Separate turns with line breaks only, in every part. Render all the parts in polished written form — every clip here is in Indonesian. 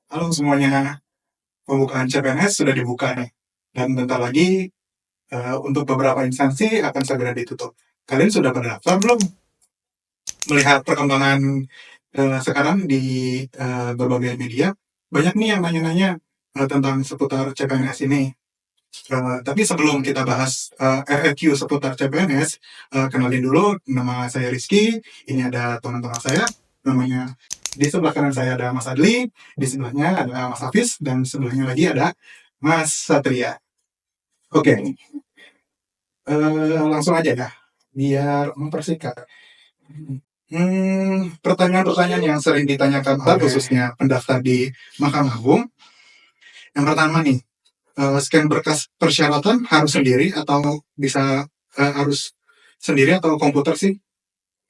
Halo semuanya, pembukaan CPNS sudah dibuka nih, dan bentar lagi untuk beberapa instansi akan segera ditutup. Kalian sudah pada daftar belum? Melihat perkembangan sekarang di berbagai media, banyak nih yang nanya-nanya tentang seputar CPNS ini. Tapi sebelum kita bahas FAQ seputar CPNS, kenalin dulu, nama saya Rizky, ini ada teman-teman saya, namanya di sebelah kanan saya ada Mas Adli, di sebelahnya ada Mas Hafiz, dan sebelahnya lagi ada Mas Satria. Oke, langsung aja ya, biar mempersingkat. Pertanyaan-pertanyaan yang sering ditanyakan khususnya pendaftar di Mahkamah Agung. Yang pertama nih, scan berkas persyaratan harus sendiri atau bisa harus sendiri atau komputer sih?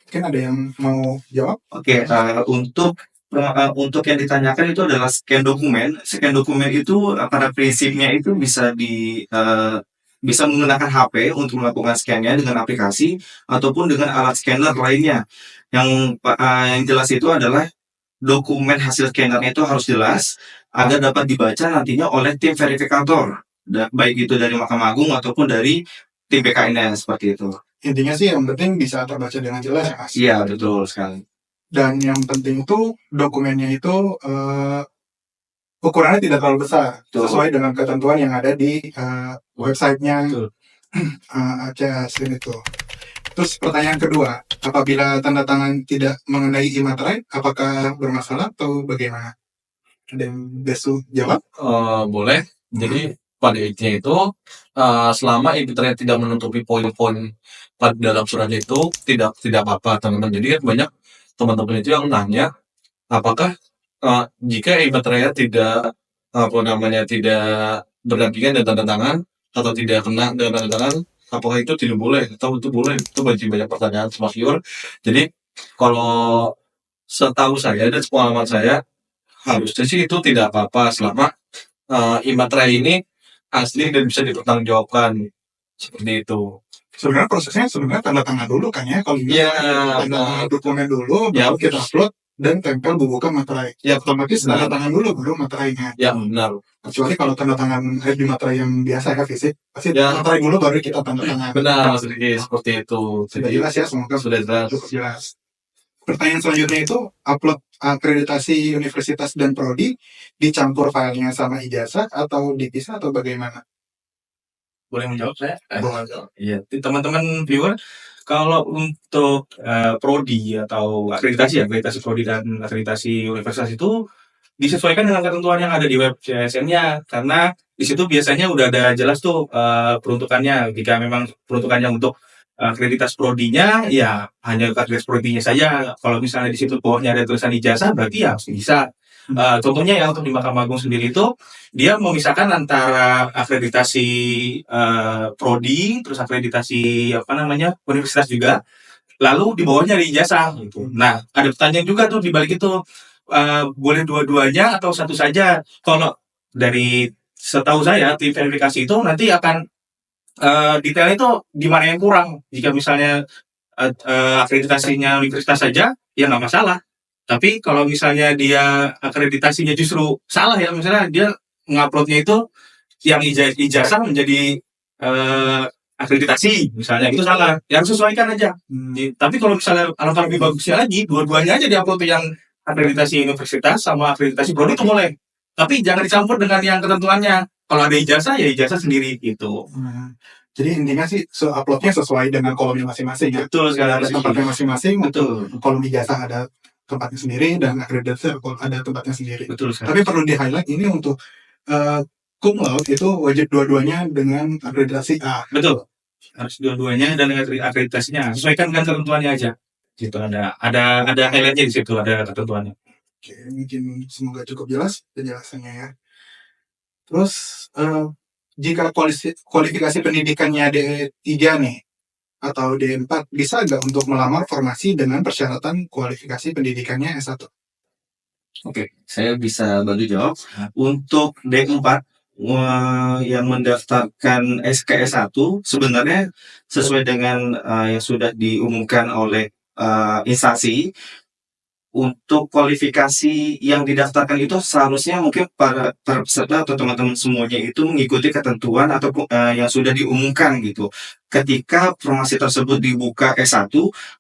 Mungkin ada yang mau jawab?
Oke, untuk yang ditanyakan itu adalah scan dokumen. Scan dokumen itu pada prinsipnya itu bisa menggunakan HP untuk melakukan scan-nya dengan aplikasi ataupun dengan alat scanner lainnya. Yang jelas itu adalah dokumen hasil scanner itu harus jelas agar dapat dibaca nantinya oleh tim verifikator, baik itu dari Mahkamah Agung ataupun dari tim BKNS seperti itu.
Intinya sih yang penting bisa terbaca dengan jelas ya Mas?
Iya, betul sekali.
Dan yang penting itu dokumennya itu ukurannya tidak terlalu besar, sesuai dengan ketentuan yang ada di websitenya ACASIN itu. Terus pertanyaan kedua, apabila tanda tangan tidak mengenai e-materai, apakah bermasalah atau bagaimana? Ada yang besu jawab?
Boleh. Jadi pada intinya itu selama e-materai tidak menutupi poin-poin pada dalam surat itu tidak apa-apa teman-teman. Jadi banyak teman-teman itu yang nanya apakah jika e-materai tidak tidak berdampingan dengan tanda tangan atau tidak kena dengan tanda tangan, apakah itu tidak boleh atau itu boleh? Itu banyak pertanyaan semasyur. Jadi kalau setahu saya dan pengalaman saya harusnya sih itu tidak apa-apa selama e-materai ini asli dan bisa dipertanggungjawabkan seperti itu.
Sebenarnya prosesnya tanda tangan dulu kan ya, kalau tanda dokumen dulu, baru kita upload dan tempel bubukan materai. Ya otomatis tanda tangan dulu baru materainya.
Ya benar.
Kecuali kalau tanda tangan di materai yang biasa ya fisik, pasti materai dulu baru kita tanda tangan.
Benar, seperti itu.
Sudah jelas ya, semoga
sudah jelas.
Cukup jelas. Pertanyaan selanjutnya itu upload akreditasi universitas dan prodi dicampur filenya sama ijazah atau dipisah atau bagaimana?
Boleh menjawab saya?
Boleh.
Iya, teman-teman viewer, kalau untuk prodi atau akreditasi prodi dan akreditasi universitas itu disesuaikan dengan ketentuan yang ada di web CSN-nya, karena di situ biasanya udah ada jelas tuh peruntukannya. Jika memang peruntukannya untuk akreditasi prodinya, ya hanya akreditasi prodinya saja. Kalau misalnya di situ bawahnya ada tulisan ijazah, berarti ya bisa. Contohnya ya untuk di Mahkamah Agung sendiri itu dia memisahkan antara akreditasi prodi, terus akreditasi universitas juga, lalu di bawahnya ada ijazah gitu. Nah, ada pertanyaan juga tuh di balik itu, boleh dua-duanya atau satu saja? Kalau dari setahu saya tim verifikasi itu nanti akan detailnya itu di mana yang kurang. Jika misalnya akreditasinya universitas saja, ya nggak masalah. Tapi kalau misalnya dia akreditasinya justru salah ya, misalnya dia nguploadnya itu yang ijazah menjadi akreditasi, misalnya itu salah. Yang sesuaikan aja. Tapi kalau misalnya alangkah lebih bagusnya lagi, dua-duanya aja diupload yang akreditasi universitas sama akreditasi prodi itu boleh. Tapi jangan dicampur dengan yang ketentuannya. Kalau ada ijazah, ya ijazah sendiri gitu.
Jadi intinya sih uploadnya sesuai dengan kolomnya masing-masing ya.
Betul sekali.
Ada tempatnya masing-masing.
Betul.
Kolom ijazah ada tempatnya sendiri dan akreditasi ada tempatnya sendiri.
Betul sekali.
Tapi perlu di highlight ini untuk cum laude itu wajib dua-duanya dengan akreditasi A.
Betul. Harus dua-duanya dan dengan akreditasinya. Sesuaikan dengan ketentuannya aja. Gitu ada highlightnya di situ, ada ketentuannya.
Oke, mungkin semoga cukup jelas penjelasannya ya. Terus jika kualifikasi pendidikannya D3 nih atau D4 bisa nggak untuk melamar formasi dengan persyaratan kualifikasi pendidikannya S1?
Oke, saya bisa bantu jawab. Untuk D4 yang mendaftarkan SKS1 sebenarnya sesuai dengan yang sudah diumumkan oleh instansi, untuk kualifikasi yang didaftarkan itu seharusnya mungkin para peserta atau teman-teman semuanya itu mengikuti ketentuan ataupun yang sudah diumumkan gitu. Ketika formasi tersebut dibuka S1,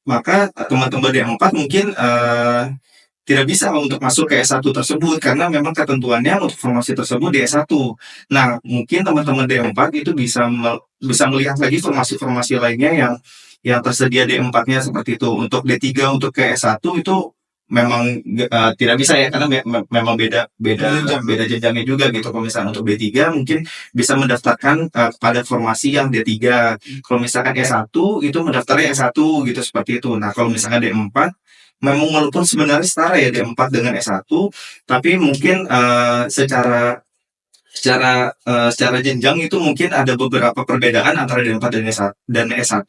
maka teman-teman D4 mungkin tidak bisa untuk masuk ke S1 tersebut karena memang ketentuannya untuk formasi tersebut di S1. Nah, mungkin teman-teman D4 itu bisa melihat lagi formasi-formasi lainnya yang tersedia D4-nya seperti itu. Untuk D3 untuk ke S1 itu memang tidak bisa ya karena memang beda jenjangnya juga gitu. Kalau misalnya untuk D3 mungkin bisa mendaftarkan pada formasi yang D3. Kalau misalkan S1 itu mendaftarnya S1 gitu seperti itu. Nah, kalau misalkan D4 memang walaupun sebenarnya setara ya D4 dengan S1, tapi mungkin secara jenjang itu mungkin ada beberapa perbedaan antara D4 dan S1.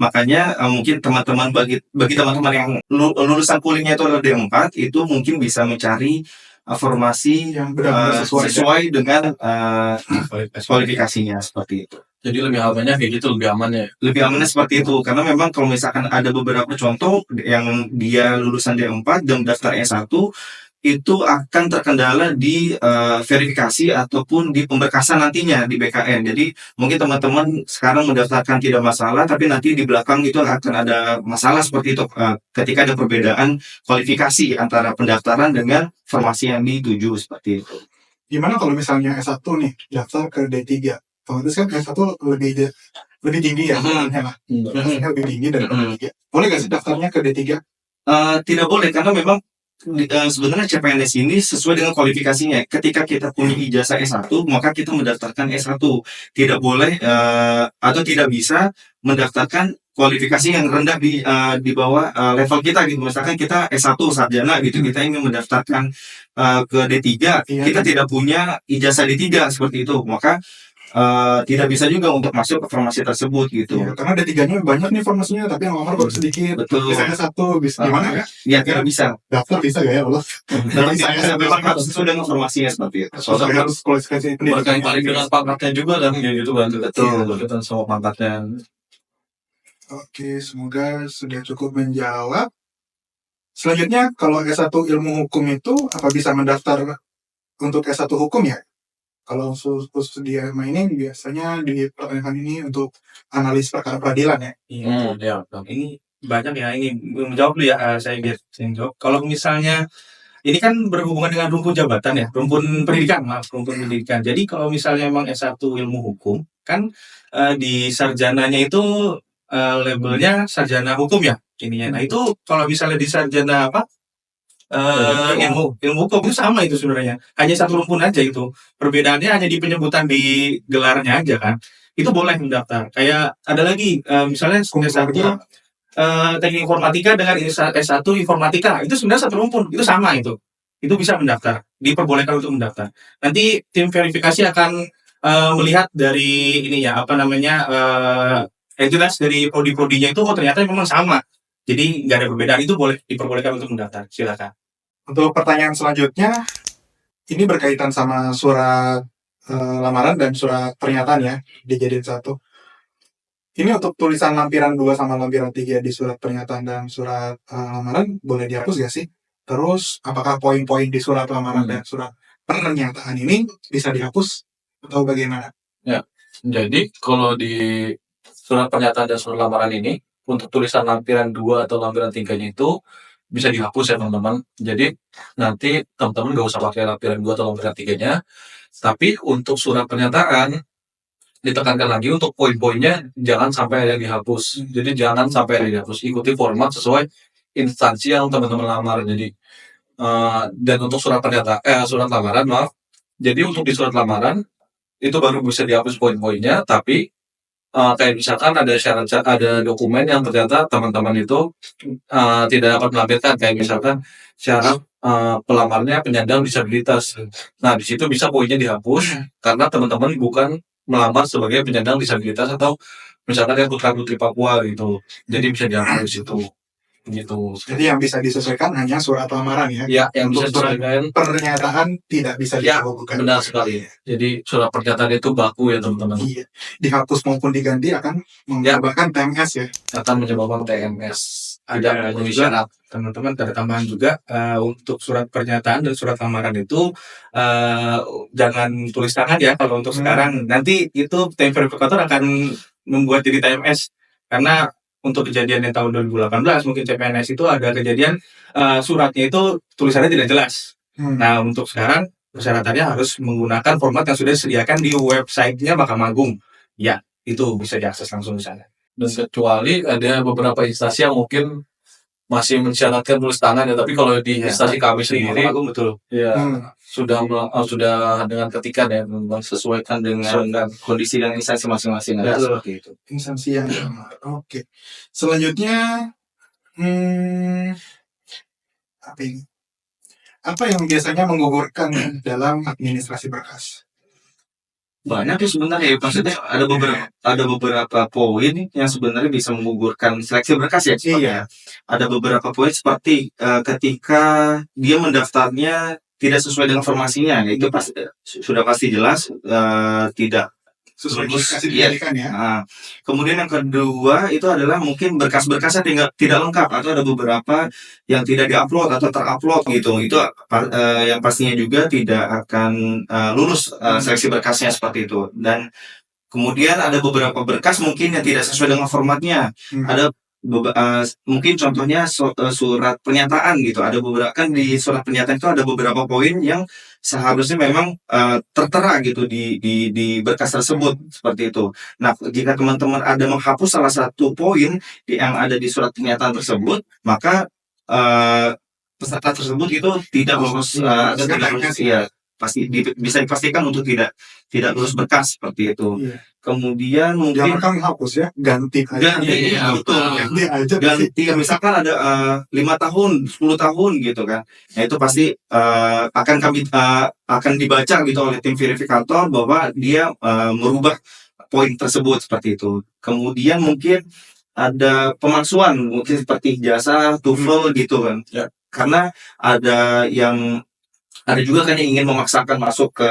Makanya mungkin teman-teman bagi teman-teman yang lulusan kuliahnya itu adalah D4 itu mungkin bisa mencari formasi
yang benar-benar
sesuai dengan kualifikasinya seperti itu.
Jadi lebih amannya kayak gitu, lebih amannya.
Lebih amannya seperti itu karena memang kalau misalkan ada beberapa contoh yang dia lulusan D4 dan daftar S1 itu akan terkendala di verifikasi ataupun di pemberkasan nantinya di BKN. Jadi mungkin teman-teman sekarang mendaftarkan tidak masalah, tapi nanti di belakang itu akan ada masalah seperti itu ketika ada perbedaan kualifikasi antara pendaftaran dengan formasi yang dituju seperti itu.
Gimana kalau misalnya S1 nih daftar ke D3? Otomatis kan S1 lebih tinggi ya, hasilnya lebih tinggi dari D3. Boleh nggak sih daftarnya ke D3?
Tidak boleh karena memang sebenarnya CPNS ini sesuai dengan kualifikasinya. Ketika kita punya ijazah S1, maka kita mendaftarkan S1. Tidak boleh atau tidak bisa mendaftarkan kualifikasi yang rendah di bawah level kita gitu. Misalkan kita S1 sarjana gitu, kita ingin mendaftarkan ke D3, kita tidak punya ijazah D3 seperti itu. Maka tidak bisa juga untuk masuk ke formasi tersebut gitu.
Ya, karena D3-nya banyak nih formasinya, tapi yang lamar baru sedikit.
Betul.
Misalnya satu, bisa gimana ya?
Ya, tidak bisa.
Daftar bisa gak ya Allah?
Tapi saya memang harus sesuai dengan formasinya seperti itu.
Soalnya harus kualifikasi
Berkaitan dengan pangkatnya juga kan, kayak gitu kan.
Betul.
Berkaitan sama pangkatnya.
Oke, semoga sudah cukup menjawab. Selanjutnya, kalau S1 ilmu hukum itu, apa bisa mendaftar untuk S1 hukum ya? Kalau khusus di MA ini biasanya dipertanyakan ini untuk analis perkara peradilan ya.
Iya. Ini banyak ya, ini menjawab dulu ya, saya jawab. Kalau misalnya ini kan berhubungan dengan rumpun jabatan ya, rumpun pendidikan. Jadi kalau misalnya memang S1 ilmu hukum, kan di sarjananya itu labelnya sarjana hukum ya ininya. Nah itu kalau misalnya di sarjana apa? Ilmu hukum itu sama itu sebenarnya, hanya satu rumpun aja itu. Perbedaannya hanya di penyebutan di gelarnya aja kan. Itu boleh mendaftar. Kayak ada lagi misalnya S1 teknik informatika dengan S1 informatika, itu sebenarnya satu rumpun, itu sama itu. Itu bisa mendaftar, diperbolehkan untuk mendaftar. Nanti tim verifikasi akan melihat dari ini ya, apa namanya, entitas dari prodi-prodinya itu ternyata memang sama. Jadi nggak ada perbedaan, itu boleh diperbolehkan untuk mendaftar. Silakan.
Untuk pertanyaan selanjutnya, ini berkaitan sama surat lamaran dan surat pernyataan ya, dijadiin satu. Ini untuk tulisan lampiran 2 sama lampiran 3 di surat pernyataan dan surat lamaran, boleh dihapus gak sih? Terus, apakah poin-poin di surat lamaran dan surat pernyataan ini bisa dihapus atau bagaimana?
Ya, jadi kalau di surat pernyataan dan surat lamaran ini, untuk tulisan lampiran 2 atau lampiran 3-nya itu bisa dihapus ya teman-teman. Jadi nanti teman-teman gak usah pakai lampiran 2 atau lampiran 3-nya. Tapi untuk surat pernyataan, ditekankan lagi untuk poin-poinnya jangan sampai ada yang dihapus. Jadi jangan sampai ada yang dihapus. Ikuti format sesuai instansi yang teman-teman lamar. Jadi dan untuk surat pernyataan, surat lamaran maaf. Jadi untuk di surat lamaran itu baru bisa dihapus poin-poinnya. Tapi kayak misalkan ada syarat, ada dokumen yang ternyata teman-teman itu tidak dapat melampirkan, kayak misalkan syarat pelamarnya penyandang disabilitas. Nah di situ bisa poinnya dihapus karena teman-teman bukan melamar sebagai penyandang disabilitas atau misalkan yang putra putri Papua gitu. Jadi bisa dihapus itu. Gitu.
Jadi yang bisa disesuaikan hanya surat lamaran ya.
Ya, yang
untuk
bisa
surat
disesuaikan
pernyataan tidak bisa
ya,
dihapuskan.
benar sekali. Jadi surat pernyataan itu baku ya teman-teman.
Iya. Dihapus maupun diganti akan menyebabkan TMS ya.
Akan menyebabkan TMS. tidak
Ada
memenuhi
juga
syarat.
teman-teman ada tambahan juga untuk surat pernyataan dan surat lamaran itu eh, jangan tulis tangan ya kalau untuk sekarang. Nanti itu tim verifikator akan membuat jadi TMS karena untuk kejadian yang tahun 2018 mungkin CPNS itu ada kejadian suratnya itu tulisannya tidak jelas. Nah untuk sekarang persyaratannya harus menggunakan format yang sudah disediakan di websitenya Mahkamah Agung. Ya itu bisa diakses langsung di sana.
Dan kecuali ada beberapa instansi yang mungkin masih mensyaratkan tulis tangan ya, tapi kalau di
Ya,
instansi kami
di
sendiri
Mahkamah Agung betul.
ya
Hmm.
sudah dengan ketikan ya, memang
Sesuaikan dengan kondisi dan instansi masing-masing
Ya,
ada
betul.
seperti itu.
Instansi yang sama. Oke. Selanjutnya, apa ini? Apa yang biasanya menggugurkan dalam administrasi berkas?
Banyak ya sebenarnya, maksudnya ada beberapa poin yang sebenarnya bisa menggugurkan seleksi berkas ya.
Iya.
Ada beberapa poin seperti ketika dia mendaftarnya tidak sesuai dengan formasinya, itu pasti sudah pasti jelas tidak
Sesuai
lulus.
kasih
Iya.
diberikan ya.
Nah, kemudian yang kedua itu adalah mungkin berkas-berkasnya tidak lengkap atau ada beberapa yang tidak diupload atau terupload gitu. Itu yang pastinya juga tidak akan lulus seleksi berkasnya seperti itu. Dan kemudian ada beberapa berkas mungkin yang tidak sesuai dengan formatnya. Ada mungkin contohnya surat pernyataan gitu. Ada beberapa kan di surat pernyataan itu ada beberapa poin yang seharusnya memang tertera gitu di berkas tersebut seperti itu. Nah, jika teman-teman ada menghapus salah satu poin yang ada di surat pernyataan tersebut, maka peserta tersebut itu tidak lulus atau tidak lulus, ya pasti bisa dipastikan untuk tidak lulus berkas seperti itu.
Iya.
Kemudian mungkin
Jangan hapus ya, ganti aja.
ganti, ya, betul.
Ganti aja.
Ganti misalkan ada 5 tahun, 10 tahun gitu kan. Nah itu pasti akan dibaca gitu oleh tim verifikator bahwa dia merubah poin tersebut seperti itu. Kemudian mungkin ada pemalsuan mungkin seperti ijazah, TOEFL gitu kan.
Ya.
Karena ada juga kan yang ingin memaksakan masuk ke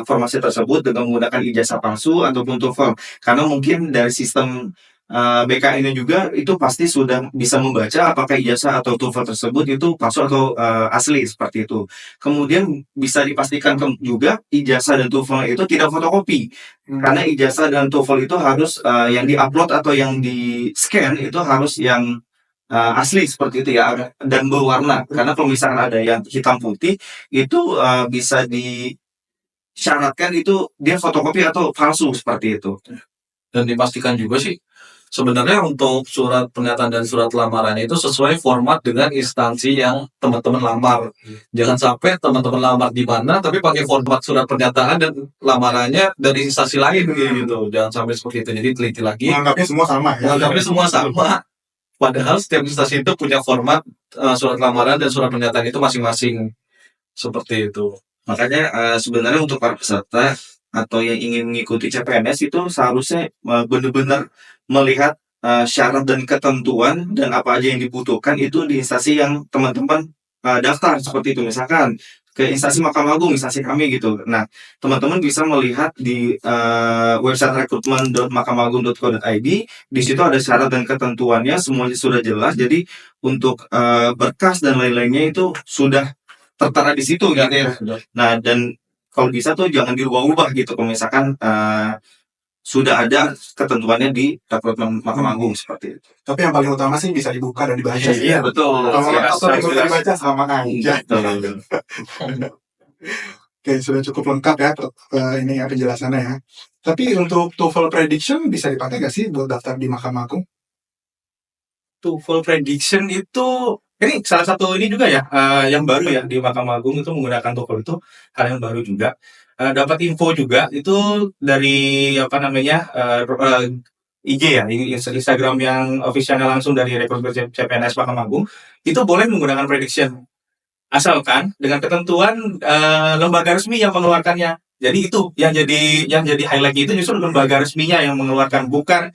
formasi tersebut dengan menggunakan ijazah palsu ataupun TOEFL. Karena mungkin dari sistem BKN-nya juga itu pasti sudah bisa membaca apakah ijazah atau TOEFL tersebut itu palsu atau asli seperti itu. Kemudian bisa dipastikan juga ijazah dan TOEFL itu tidak fotokopi. Karena ijazah dan TOEFL itu harus yang diupload atau yang di-scan itu harus yang asli seperti itu ya, dan berwarna. Karena kalau misalkan ada yang hitam putih itu bisa disyaratkan itu dia fotokopi atau palsu seperti itu.
Dan dipastikan juga sih sebenarnya untuk surat pernyataan dan surat lamaran itu sesuai format dengan instansi yang teman-teman lamar. Jangan sampai teman-teman lamar di mana tapi pakai format surat pernyataan dan lamarannya dari instansi lain gitu. Jangan sampai seperti itu. Jadi teliti lagi.
Menganggapnya semua sama ya.
Menganggapnya semua sama. Padahal setiap instansi itu punya format surat lamaran dan surat pernyataan itu masing-masing. Seperti itu.
Makanya sebenarnya untuk para peserta atau yang ingin mengikuti CPNS itu seharusnya benar-benar melihat syarat dan ketentuan dan apa aja yang dibutuhkan itu di instansi yang teman-teman daftar seperti itu. Misalkan ke instansi Mahkamah Agung, instansi kami gitu. Nah, teman-teman bisa melihat di website rekrutmen.mahkamahaagung.co.id. Di situ ada syarat dan ketentuannya, semuanya sudah jelas. Jadi untuk berkas dan lain-lainnya itu sudah tertera di situ gitu ya. Nah, dan kalau bisa tuh jangan dirubah-ubah gitu. Kalau misalkan sudah ada ketentuannya di rekrutmen Mahkamah Agung seperti itu.
Tapi yang paling utama sih bisa dibuka dan dibaca.
Iya, betul.
Kalau bisa dibaca sama aja.
Betul.
Oke, sudah cukup lengkap ya ini ya penjelasannya ya. Tapi untuk TOEFL prediction bisa dipakai nggak sih buat daftar di Mahkamah Agung?
TOEFL prediction itu ini salah satu ini juga ya yang baru ya di Mahkamah Agung itu menggunakan TOEFL itu hal yang baru juga. Dapat info juga itu dari apa namanya IG ya, Instagram yang officialnya langsung dari rekrutmen CPNS Mahkamah Agung itu boleh menggunakan prediction asalkan dengan ketentuan lembaga resmi yang mengeluarkannya. Jadi itu yang jadi highlight itu justru lembaga resminya yang mengeluarkan, bukan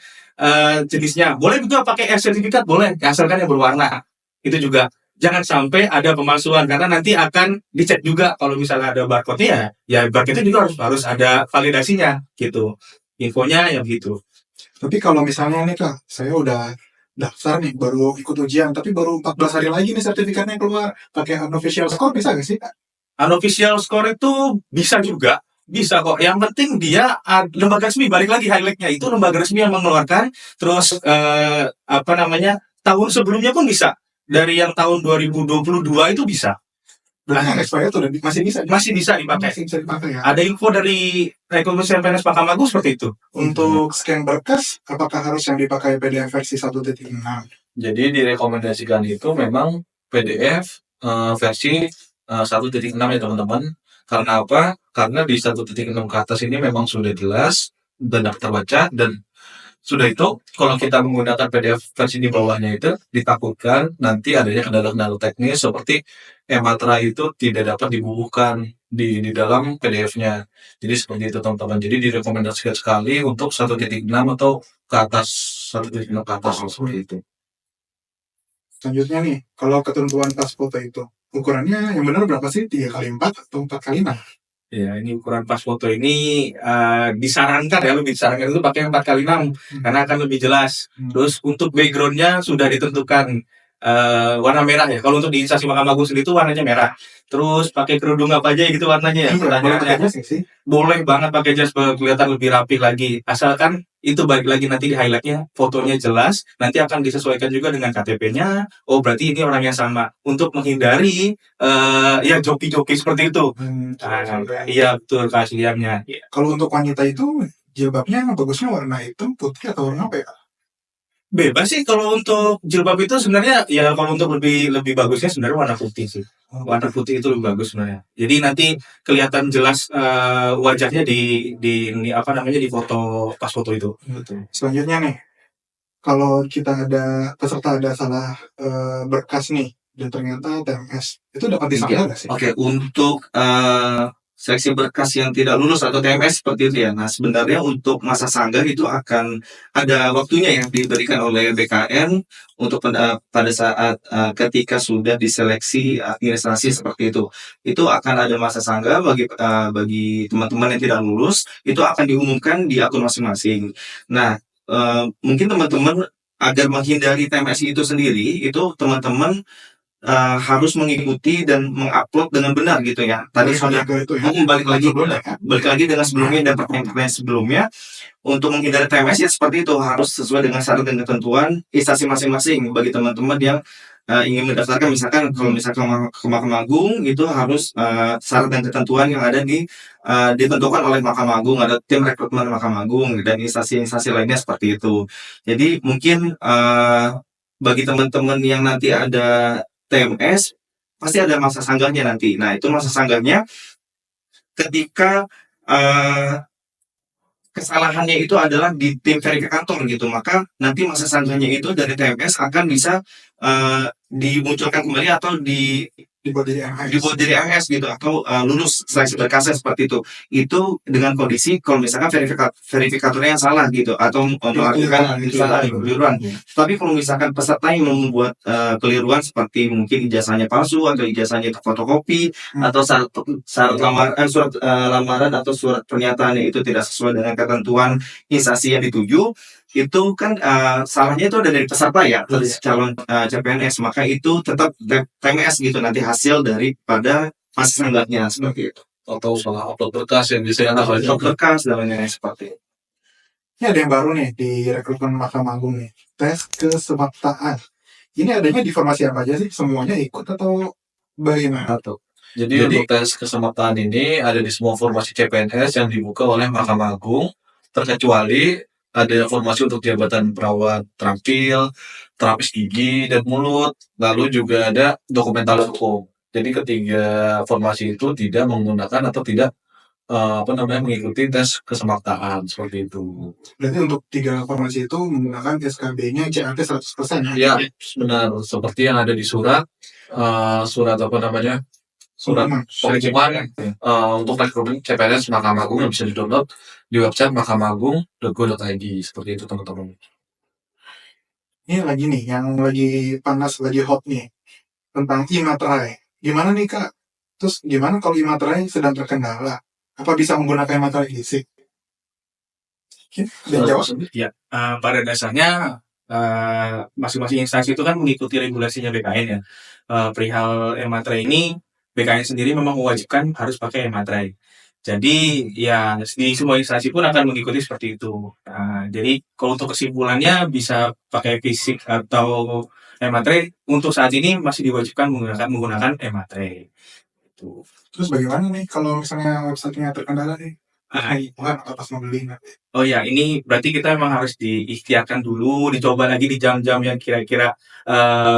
jenisnya. Boleh juga pakai sertifikat, boleh asalkan yang berwarna. Itu juga jangan sampai ada pemalsuan karena nanti akan dicek juga kalau misalnya ada barcode-nya ya barcode itu juga harus ada validasinya gitu. Infonya ya begitu.
Tapi kalau misalnya nih Kak, saya udah daftar nih, baru ikut ujian, tapi baru 14 hari lagi nih sertifikatnya keluar, pakai unofficial score bisa nggak sih?
Unofficial score itu bisa juga, bisa kok. Yang penting dia lembaga resmi, balik lagi highlightnya itu lembaga resmi yang mengeluarkan. Terus apa namanya, tahun sebelumnya pun bisa. Dari yang tahun 2022 itu bisa.
Berarti expired tuh masih bisa.
Masih bisa dipakai.
Masih bisa dipakai ya.
Ada info dari rekomendasi CPNS Mahkamah Agung seperti itu.
Untuk scan berkas, apakah harus yang dipakai PDF versi 1.6?
Jadi direkomendasikan itu memang PDF versi 1.6 ya teman-teman. Karena apa? Karena di 1.6 ke atas ini memang sudah jelas dan dapat terbaca, dan sudah itu kalau kita menggunakan PDF versi di bawahnya itu ditakutkan nanti adanya kendala-kendala teknis seperti e-materai itu tidak dapat dibubuhkan di dalam PDF-nya. Jadi seperti itu teman-teman. Jadi direkomendasikan sekali untuk 1.6 atau ke atas 1.6 ke atas seperti itu.
Selanjutnya nih, kalau ketentuan pas foto itu, ukurannya yang benar berapa sih? 3x4 atau 4x6?
Ya, ini ukuran pas foto ini disarankan ya, lebih disarankan itu pakai 4x6 karena akan lebih jelas. Terus untuk backgroundnya sudah ditentukan warna merah ya. Kalau untuk di instansi Mahkamah Agung sendiri itu warnanya merah. Terus pakai kerudung apa aja gitu warnanya ya. Pertanyaannya
sih.
boleh banget pakai jas kelihatan lebih rapi lagi. Asalkan itu balik lagi nanti di highlightnya fotonya jelas, nanti akan disesuaikan juga dengan KTP-nya. Oh berarti ini orang yang sama, untuk menghindari ya joki-joki seperti itu. Iya betul keasliannya.
Kalau untuk wanita itu jilbabnya bagusnya warna hitam, putih atau warna apa ya?
Bebas sih kalau untuk jilbab itu sebenarnya ya, kalau untuk lebih bagusnya sebenarnya warna putih sih. Warna putih itu lebih bagus sebenarnya. Jadi nanti kelihatan jelas wajahnya di ini apa namanya, di foto pas foto itu. Betul.
Selanjutnya nih, kalau kita ada peserta ada salah berkas nih dan ternyata TMS, itu dapat disanggah nggak sih?
Oke, untuk seleksi berkas yang tidak lulus atau TMS seperti itu ya. Nah, sebenarnya untuk masa sanggah itu akan ada waktunya yang diberikan oleh BKN untuk pada saat ketika sudah diseleksi administrasi seperti itu. Itu akan ada masa sanggah bagi teman-teman yang tidak lulus, itu akan diumumkan di akun masing-masing. Nah, mungkin teman-teman agar menghindari TMS itu sendiri, itu teman-teman harus mengikuti dan mengupload dengan benar gitu ya. Tadi sudah balik lagi dengan sebelumnya dan pertanyaan sebelumnya. Untuk menghindari TMS ya seperti itu, harus sesuai dengan syarat dan ketentuan instansi masing-masing. Bagi teman-teman yang ingin mendaftarkan, misalkan kalau misalkan ke Mahkamah Agung, itu harus syarat dan ketentuan yang ada ditentukan oleh Mahkamah Agung, ada tim rekrutmen Mahkamah Agung dan instansi-instansi lainnya seperti itu. Jadi mungkin bagi teman-teman yang nanti ada TMS, pasti ada masa sanggahnya nanti. Nah, itu masa sanggahnya ketika kesalahannya itu adalah di tim verifikator gitu, maka nanti masa sanggahnya itu dari TMS akan bisa dimunculkan kembali atau dibuat jadi MS gitu, atau lulus seleksi berkasnya seperti itu. Itu dengan kondisi kalau misalkan verifikatornya yang salah gitu, atau melakukan keliruan. Tapi kalau misalkan peserta yang membuat keliruan seperti mungkin ijazahnya palsu atau ijazahnya fotokopi atau surat lamaran atau surat pernyataannya itu tidak sesuai dengan ketentuan instansi yang dituju, itu kan salahnya itu ada dari peserta ya, dari calon CPNS, maka itu tetap TMS gitu nanti hasil daripada masa sanggahnya seperti itu.
Atau salah upload berkas yang bisa
upload berkas dan lain-lain seperti itu.
Ini ada yang baru nih di rekrutmen Mahkamah Agung nih, tes kesemaptaan. Ini adanya di formasi apa aja sih? Semuanya ikut atau bagaimana?
Jadi untuk tes kesemaptaan ini ada di semua formasi CPNS yang dibuka oleh Mahkamah Agung, terkecuali ada formasi untuk jabatan perawat terampil, terapis gigi dan mulut, lalu juga ada dokumentalis hukum. Jadi ketiga formasi itu tidak menggunakan atau tidak mengikuti tes kesemaptaan seperti itu.
Berarti untuk 3 formasi itu menggunakan SKB-nya CAT 100%
ya? Ya, benar. Seperti yang ada di surat pengumuman untuk rekrutmen CPNS Mahkamah Agung yang bisa di-download di website mahkamahAgung.go.id. Seperti itu teman-teman.
Ini lagi nih, yang lagi panas, lagi hot nih, tentang e-materai. Gimana nih Kak? Terus gimana kalau e-materai sedang terkendala? Apa bisa menggunakan materai fisik? Dan jawab?
Ya, pada dasarnya masing-masing instansi itu kan mengikuti regulasinya BKN ya. Perihal e-materai ini, BKN sendiri memang mewajibkan harus pakai e-materai. Jadi ya di semua instansi pun akan mengikuti seperti itu. Jadi kalau untuk kesimpulannya bisa pakai fisik atau e-materai, untuk saat ini masih diwajibkan menggunakan e-materai. Gitu.
Terus bagaimana nih kalau misalnya websitenya terkendala nih?
Ah,
Bukan atau pas mau beli nanti.
Oh ya, ini berarti kita emang harus diikhtiarkan dulu, dicoba lagi di jam-jam yang kira-kira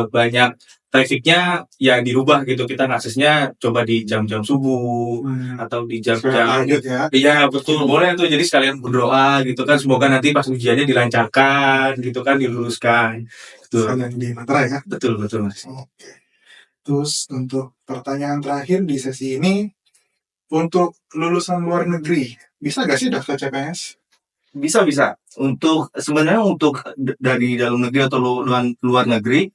banyak trafficnya, ya dirubah gitu. Kita aksesnya coba di jam-jam subuh atau di
Supaya
jam-jam.
lanjut ya.
Iya betul, boleh tuh. Jadi sekalian berdoa gitu kan, semoga nanti pas ujiannya dilancarkan gitu kan, diluluskan. Betul,
Sekalian di materai ya.
betul Mas.
Oke. Terus untuk pertanyaan terakhir di sesi ini, untuk lulusan luar negeri, bisa gak sih daftar CPNS?
Bisa. Sebenarnya untuk dari dalam negeri atau luar negeri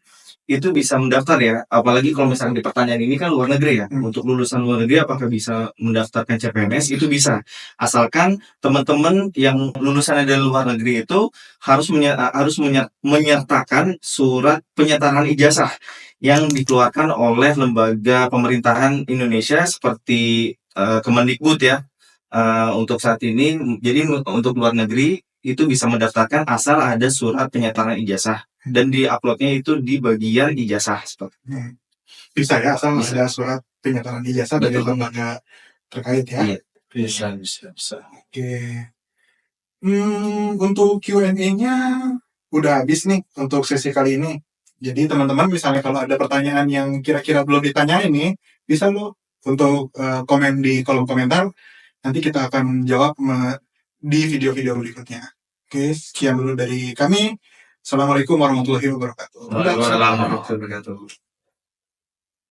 itu bisa mendaftar ya. Apalagi kalau misalnya di pertanyaan ini kan luar negeri ya. Untuk lulusan luar negeri apakah bisa mendaftarkan CPNS? Itu bisa. Asalkan teman-teman yang lulusannya dari luar negeri itu harus menyertakan surat penyetaraan ijazah yang dikeluarkan oleh lembaga pemerintahan Indonesia seperti Kemendikbud ya. Untuk saat ini, jadi untuk luar negeri itu bisa mendaftarkan asal ada surat penyetaraan ijazah dan diuploadnya itu di bagian ijazah seperti.
Bisa ya, asal
Bisa.
ada surat penyetaraan ijazah dari
Betul.
lembaga terkait ya.
Iya.
Bisa.
Oke. Untuk Q&A-nya udah habis nih untuk sesi kali ini. Jadi teman-teman misalnya kalau ada pertanyaan yang kira-kira belum ditanyain nih, bisa lo untuk komen di kolom komentar. Nanti kita akan jawab di video-video berikutnya. Oke, sekian dulu dari kami. Assalamualaikum warahmatullahi wabarakatuh.
Waalaikumsalam warahmatullahi wabarakatuh.